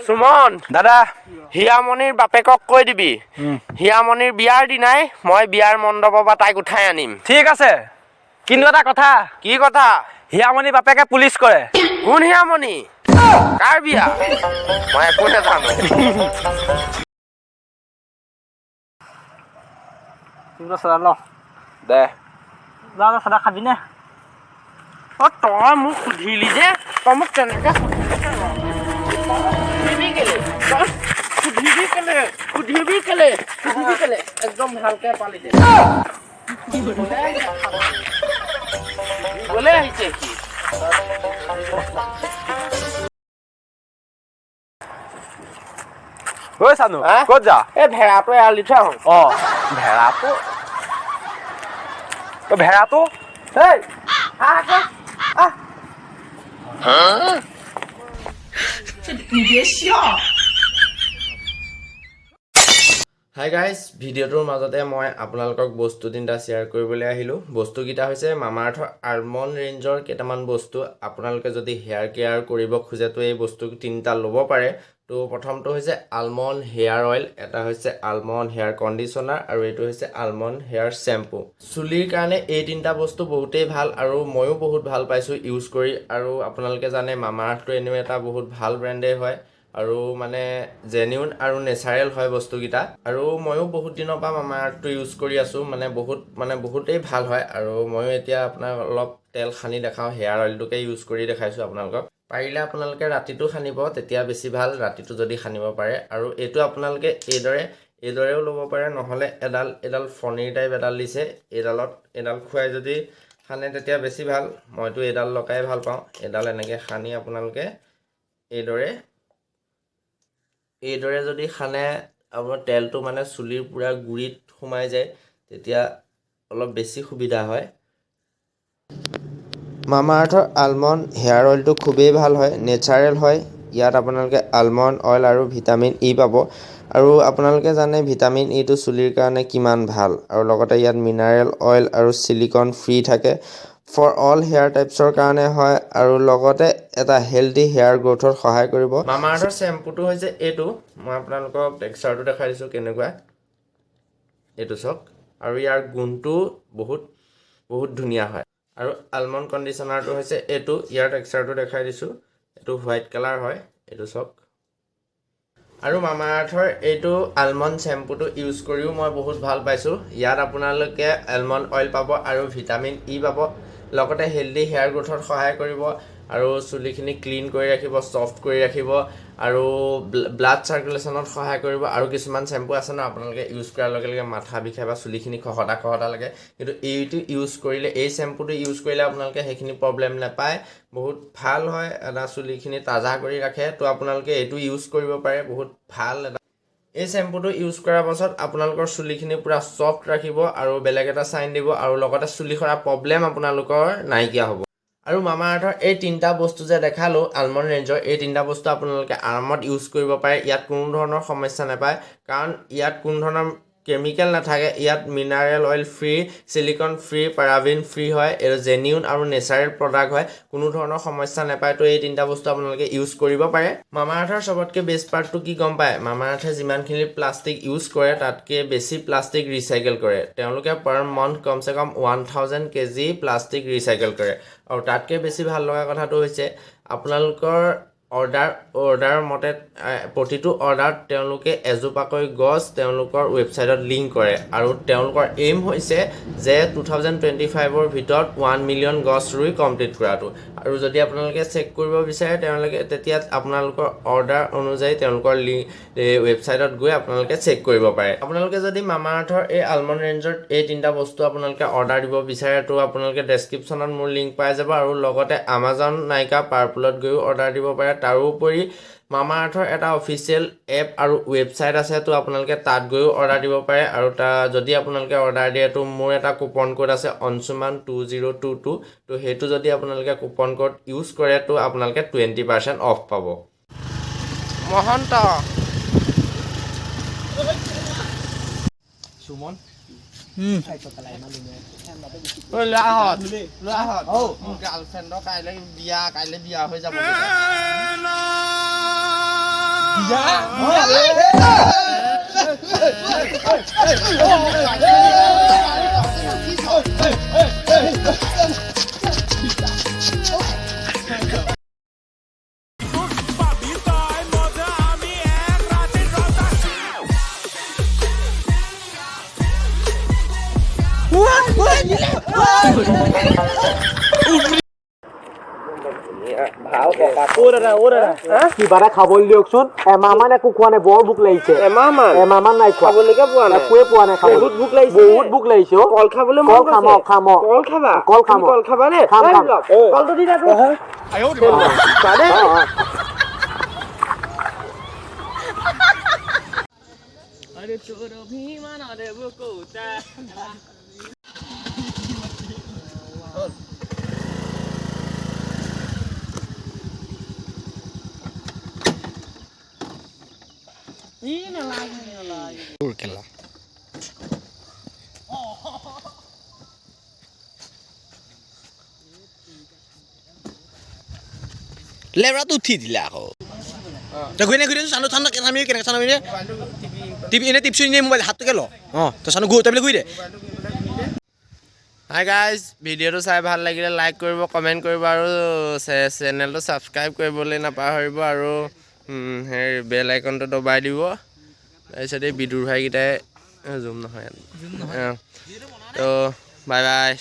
সুমন দাদা হিয়ামণিৰ বাপেকক কৈ দিবি হিয়ামণিৰ বিয়াৰ দিনাই মই বিয়াৰ মণ্ডপৰ পৰা তাইক উঠাই আনিম ঠিক আছে কিন্তু এটা কথা কি কথা হিয়ামণি বাপেকে পুলিচ কৰে কোন হিয়ামণি কাৰ বিয়া মই একো নাজানো দে চাদা খাবি নে তই মোক সুধিলি যে তই মোক তেনেকে সুধিবি কেলে একদম ভালকে পালি দে বলে আহিছে কি ঐ চানু ক'ত যা এই ভেড়াটো এৰাল দি থৈ আহোঁ ভেড়াটো এই হাই গাইজ ভিডিঅ'টোৰ মাজতে মই আপোনালোকক বস্তু তিনিটা শ্বেয়াৰ কৰিবলৈ আহিলোঁ বস্তুকেইটা হৈছে মামাআৰ্থৰ আলমণ্ড ৰেঞ্জৰ কেইটামান বস্তু আপোনালোকে যদি হেয়াৰ কেয়াৰ কৰিব খোজে তো এই বস্তু তিনিটা ল'ব পাৰে তো প্ৰথমটো হৈছে আলমণ্ড হেয়াৰ অইল এটা হৈছে আলমণ্ড হেয়াৰ কণ্ডিশ্যনাৰ আৰু এইটো হৈছে আলমণ্ড হেয়াৰ শ্বেম্পু চুলিৰ কাৰণে এই তিনিটা বস্তু বহুতেই ভাল আৰু ময়ো বহুত ভাল পাইছোঁ ইউজ কৰি আৰু আপোনালোকে জানে মামাআৰ্থটো এনেও এটা বহুত ভাল ব্ৰেণ্ডেই হয় আৰু মানে জেনিউন আৰু নেচাৰেল হয় বস্তুকেইটা আৰু ময়ো বহুত দিনৰ পৰা মামাআৰ্থটো ইউজ কৰি আছোঁ মানে বহুতেই ভাল হয় আৰু ময়ো এতিয়া আপোনাক অলপ তেল সানি দেখাওঁ হেয়াৰ অইলটোকে ইউজ কৰি দেখাইছোঁ আপোনালোকক পাৰিলে আপোনালোকে ৰাতিটো সানিব তেতিয়া বেছি ভাল ৰাতিটো যদি সানিব পাৰে আৰু এইটো আপোনালোকে এইদৰেও ল'ব পাৰে নহ'লে এডাল ফণীৰ টাইপ এডাল দিছে এডাল খুৱাই যদি সানে তেতিয়া বেছি ভাল মইতো এডাল লগাই ভাল পাওঁ এডাল এনেকৈ সানি আপোনালোকে এইদৰে যদি সানে আপোনাৰ তেলটো মানে চুলিৰ পূৰা গুৰিত সোমাই যায় তেতিয়া অলপ বেছি সুবিধা হয় মামাআৰ্থৰ আলমণ্ড হেয়াৰ অইলটো খুবেই ভাল হয় নেচাৰেল হয় ইয়াত আপোনালোকে আলমণ্ড অইল আৰু ভিটামিন ই পাব আৰু আপোনালোকে জানে ভিটামিন ইটো চুলিৰ কাৰণে কিমান ভাল আৰু লগতে ইয়াত মিনাৰেল অইল আৰু চিলিকন ফ্ৰী থাকে ফৰ অল হেয়াৰ টাইপছৰ কাৰণে হয় আৰু লগতে এটা হেল্ডি হেয়াৰ গ্ৰ'থত সহায় কৰিব মামাআৰ্থৰ শ্বেম্পুটো হৈছে এইটো মই আপোনালোকক টেক্সচাৰটো দেখাই দিছোঁ কেনেকুৱা এইটো চাওক আৰু ইয়াৰ গুণটো বহুত ধুনীয়া হয় আৰু আলমণ্ড কণ্ডিশ্যনাৰটো হৈছে এইটো ইয়াৰ টেক্সচাৰটো দেখাই দিছোঁ এইটো হোৱাইট কালাৰ হয় এইটো চাওক আৰু মামাআৰ্থৰ এইটো আলমণ্ড শ্বেম্পুটো ইউজ কৰিও মই বহুত ভাল পাইছোঁ ইয়াত আপোনালোকে আলমণ্ড অইল পাব আৰু ভিটামিন ই পাব লগতে হেল্ডি হেয়াৰ গ্ৰ'থত সহায় কৰিব আৰু চুলিখিনি ক্লিন কৰি ৰাখিব ছফ্ট কৰি ৰাখিব আৰু ব্লাড চাৰ্কুলেশ্যনত সহায় কৰিব আৰু কিছুমান শ্বেম্পু আছে ন আপোনালোকে ইউজ কৰাৰ লগে লগে মাথা বিষাই বা চুলিখিনি খহটা লাগে কিন্তু এই শ্বেম্পুটো ইউজ কৰিলে আপোনালোকে সেইখিনি প্ৰব্লেম নাপায় বহুত ভাল হয় এটা চুলিখিনি তাজা কৰি ৰাখে তো আপোনালোকে এইটো ইউজ কৰিব পাৰে বহুত ভাল এটা এই শ্বেম্পুটো ইউজ কৰাৰ পাছত আপোনালোকৰ চুলিখিনি পূৰা ছফ্ট ৰাখিব আৰু বেলেগ এটা চাইন দিব আৰু লগতে চুলি সৰা প্ৰব্লেম আপোনালোকৰ নাইকিয়া হ'ব আৰু মামাআৰ্থৰ এই তিনিটা বস্তু যে দেখালোঁ আলমণ্ড ৰেঞ্জৰ এই তিনিটা বস্তু আপোনালোকে আৰামত ইউজ কৰিব পাৰে ইয়াত কোনো ধৰণৰ সমস্যা নাপায় কাৰণ ইয়াত কোনো ধৰণৰ কেমিকেল নাথাকে ইয়াত mineral oil free silicone free paraben free হয় এইটো জেনিউন আৰু নেচাৰেল প্ৰডাক্ট হয় কোনো ধৰণৰ সমস্যা নাপায় তো এই তিনিটা বস্তু আপোনালোকে ইউজ কৰিব পাৰে মামাআৰ্থৰ চবতকৈ বেষ্ট পাৰ্টটো কি গম পায় মামাআৰ্থে যিমানখিনি প্লাষ্টিক ইউজ কৰে তাতকৈ বেছি প্লাষ্টিক ৰিচাইকেল কৰে তেওঁলোকে পাৰ মান্থ কমচে কম 1000 কেজি প্লাষ্টিক ৰিচাইকেল কৰে আৰু তাতকৈ বেছি ভাল লগা কথাটো হৈছে আপোনালোকৰ অৰ্ডাৰ মতে প্ৰতিটো অৰ্ডাৰত তেওঁলোকে এজোপাকৈ গছ তেওঁলোকৰ ৱেবছাইটত লিংক কৰে আৰু তেওঁলোকৰ এইম হৈছে যে 2025ৰ ভিতৰত 1 মিলিয়ন গছ ৰুই কমপ্লিট কৰাটো আৰু যদি আপোনালোকে চেক কৰিব বিচাৰে তেতিয়া আপোনালোকৰ অৰ্ডাৰ অনুযায়ী তেওঁলোকৰ ৱেবছাইটত গৈ আপোনালোকে চেক কৰিব পাৰে আপোনালোকে যদি মামাআৰ্থৰ এই আলমণ্ড ৰেঞ্জৰ এই তিনিটা বস্তু আপোনালোকে অৰ্ডাৰ দিব বিচাৰে তো আপোনালোকে ডেছক্ৰিপশ্যনত মোৰ লিংক পাই যাব আৰু লগতে আমাজন নাইকা পাৰ্পলত গৈও অৰ্ডাৰ দিব পাৰে তাৰোপৰি মামাআৰ্থৰ এটা অফিচিয়েল এপ আৰু ৱেবছাইট আছে তো আপোনালোকে তাত গৈও অৰ্ডাৰ দিব পাৰে আৰু যদি আপোনালোকে অৰ্ডাৰ দিয়ে তো মোৰ এটা কুপন কোড আছে Anshuman 2022 তো সেইটো যদি আপোনালোকে কুপন কোড ইউজ কৰে তো আপোনালোকে 20% অফ পাব মহন্ত সুমন গাৰ্লফ্ৰেণ্ডৰ কাইলৈ বিয়া হৈ যাব কিবা এটা খাবলৈ দিয়কচোন এমাহ মান একো খোৱা নাই বৰ ভোক লাগিছে এমাহ মান নাই খাবলৈকে পোৱা নাই একোৱে পোৱা নাই বহুত ভোক লাগিছে কল খাবলৈ কল খাম কল খাবা কল খাবা নে কলটো দি দে अरे चोर भीमान अरे वो कोता কেলা লেবৰাটো উঠি দিলে আকৌ তই ঘূৰি ঘূৰি চানো চানো আমি কেনেকৈ চানো টিভি এনে টিপছ নিয়ে মোবাইল হাতটোকে ল তই চানো ঘূৰি তই ঘূৰি দে হাই গাইজ ভিডিঅ'টো চাই ভাল লাগিলে লাইক কৰিব কমেণ্ট কৰিব আৰু চেনেলটো ছাবস্ক্ৰাইব কৰিবলৈ নাপাহৰিব আৰু সেই বেল আইকনটো দবাই দিব তাৰপিছত এই বিদুৰ ভাইকেইটাই জুম নহয় তো বাই বাই